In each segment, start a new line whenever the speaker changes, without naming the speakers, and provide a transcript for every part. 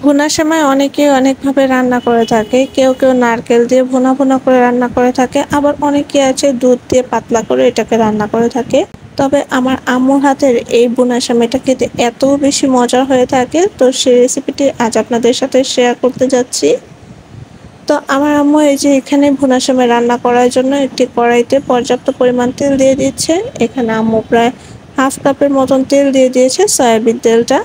ভুনার সময় অনেকে অনেকভাবে রান্না করে থাকে। কেউ কেউ নারকেল দিয়ে ভুনা ভুনা করে রান্না করে থাকে, আবার অনেকে আছে দুধ দিয়ে পাতলা করে এটাকে রান্না করে থাকে। তবে আমার আম্মুর হাতের এই ভুনার সময়টা খেতে এত বেশি মজার হয়ে থাকে, তো সেই রেসিপিটি আজ আপনাদের সাথে শেয়ার করতে যাচ্ছি। তো আমার আম্মু এই যে এখানে ভুনার সময় রান্না করার জন্য একটি কড়াইতে পর্যাপ্ত পরিমাণ তেল দিয়ে দিচ্ছে। এখানে আম্মু প্রায় হাফ কাপের মতন তেল দিয়ে দিয়েছে, সয়াবিন তেলটা।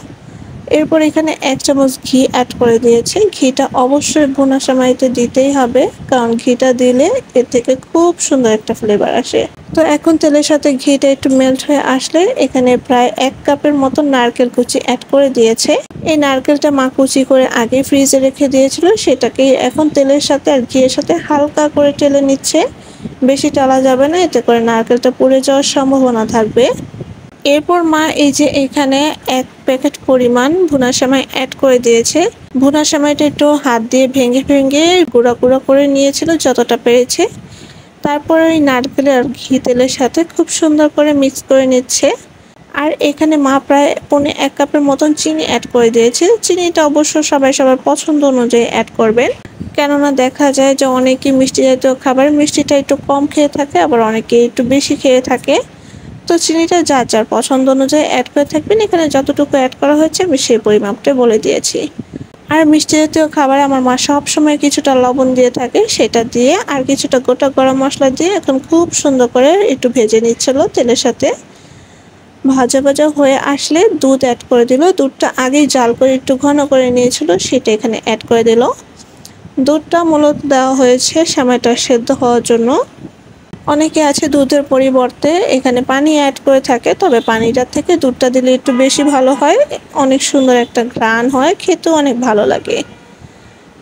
এরপর এখানে 1 চামচ ঘি অ্যাড করে দিয়েছে। ঘিটা অবশ্যই ভুনার সময়তে দিতেই হবে, কারণ ঘিটা দিলে এর থেকে খুব সুন্দর একটা ফ্লেভার আসে। তো এখন তেলের সাথে ঘিটা একটু মেল্ট হয়ে আসলে এখানে প্রায় 1 কাপের মতো নারকেল কুচি অ্যাড করে দিয়েছে। এই নারকেলটা মা কুচি করে আগে ফ্রিজে রেখে দিয়েছিল, সেটাকে এখন তেলের সাথে আর ঘিয়ের সাথে হালকা করে টেলে নিচ্ছে। বেশি টালা যাবে না, এতে করে নারকেলটা পুড়ে যাওয়ার সম্ভাবনা থাকবে। এরপর মা এই যে এখানে 1 প্যাকেট পরিমাণ ভুনার সেমাই অ্যাড করে দিয়েছে। ভুনার সেমাইটা একটু হাত দিয়ে ভেঙে ভেঙে গুঁড়া গুঁড়া করে নিয়েছিল যতটা পেরেছে। তারপর ওই নারকেল আর ঘি তেলের সাথে খুব সুন্দর করে মিক্স করে নিচ্ছে। আর এখানে মা প্রায় 1 কাপের মতন চিনি অ্যাড করে দিয়েছে। চিনিটা অবশ্য সবাই সবার পছন্দ অনুযায়ী অ্যাড করবেন, কেননা দেখা যায় যে অনেকে মিষ্টি জাতীয় খাবার মিষ্টিটা একটু কম খেয়ে থাকে, আবার অনেকে একটু বেশি খেয়ে থাকে। তো চিনিটা যার যার পছন্দ অনুযায়ী অ্যাড করে থাকবেন। এখানে যতটুকু অ্যাড করা হয়েছে আমি সেই পরিমাপটা বলে দিয়েছি। আর মিষ্টি জাতীয় খাবারে আমার মা সবসময় কিছুটা লবণ দিয়ে থাকে, সেটা দিয়ে আর কিছুটা গোটা গরম মশলা দিয়ে এখন খুব সুন্দর করে একটু ভেজে নিচ্ছিল তেলের সাথে। ভাজা ভাজা হয়ে আসলে দুধ অ্যাড করে দিল। দুধটা আগেই জাল করে একটু ঘন করে নিয়েছিল, সেটা এখানে অ্যাড করে দিল। দুধটা মূলত দেওয়া হয়েছে সেমাইটা সেদ্ধ হওয়ার জন্য। অনেকে আছে দুধের পরিবর্তে এখানে পানি অ্যাড করে থাকে, তবে পানিটার থেকে দুধটা দিলে একটু বেশি ভালো হয়। অনেক সুন্দর একটা ঘ্রাণ হয়, খেতেও অনেক ভালো লাগে।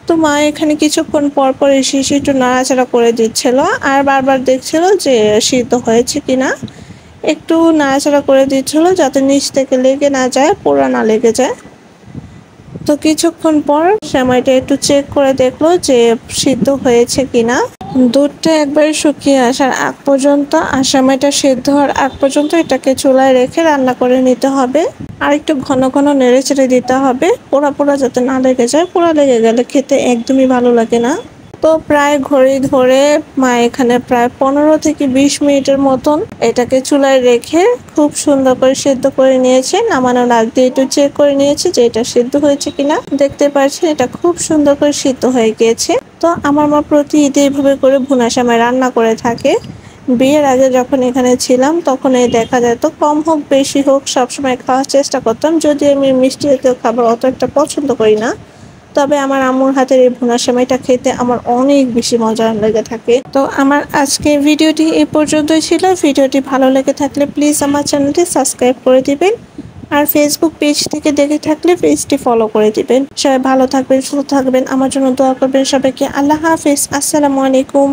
তো মা এখানে কিছুক্ষণ পর পর এসে একটু নাড়াচাড়া করে দিচ্ছিল, আর বারবার দেখছিল যে সিদ্ধ হয়েছে কিনা। একটু নাড়াচাড়া করে দিচ্ছিল যাতে নিচ থেকে লেগে না যায়, পোড়া না লেগে যায়। তো কিছুক্ষণ পর সেমাইটা একটু চেক করে দেখলো যে সিদ্ধ হয়েছে কিনা। দুধটা একবারে শুকিয়ে আসার আগ পর্যন্ত আর সেমাইটা সিদ্ধ হওয়ার আগ পর্যন্ত এটাকে চুলায় রেখে রান্না করে নিতে হবে। আর একটু ঘন ঘন নেড়ে চেড়ে দিতে হবে, পোড়া পোড়া যাতে না লেগে যায়। পোড়া লেগে গেলে খেতে একদমই ভালো লাগে না। তো প্রায় ঘড়ি ধরে মা এখানে প্রায় 15 থেকে 20 মিনিটের মতন এটাকে চুলায় রেখে খুব সুন্দর করে সিদ্ধ করে নিয়েছে। নামানোর আগ দিয়ে একটু চেক করে নিয়েছে যে এটা সিদ্ধ হয়েছে কিনা। দেখতে পাচ্ছেন এটা খুব সুন্দর করে সিদ্ধ হয়ে গিয়েছে। তো আমার মা প্রতি ঈদে এইভাবে করে ভুনা সেমাই রান্না করে থাকে। বিয়ের আগে যখন এখানে ছিলাম তখন এই দেখা যেত, কম হোক বেশি হোক সবসময় খাওয়ার চেষ্টা করতাম। যদি আমি মিষ্টি জাতীয় খাবার অত একটা পছন্দ করি না, তবে আমার আম্মুর হাতের এই ভুনা সেমাইটা খেতে আমার অনেক বেশি মজা লেগে থাকে। তো আমার আজকের ভিডিওটি এই পর্যন্তই ছিল। ভিডিওটি ভালো লেগে থাকলে প্লিজ আমার চ্যানেলটি সাবস্ক্রাইব করে দিবেন, আর ফেসবুক পেজ থেকে দেখে থাকলে পেজটি ফলো করে দিবেন। সবাই ভালো থাকবেন, সুস্থ থাকবেন, আমার জন্য দোয়া করবেন। সবাইকে আল্লাহ হাফেজ, আসসালামু আলাইকুম।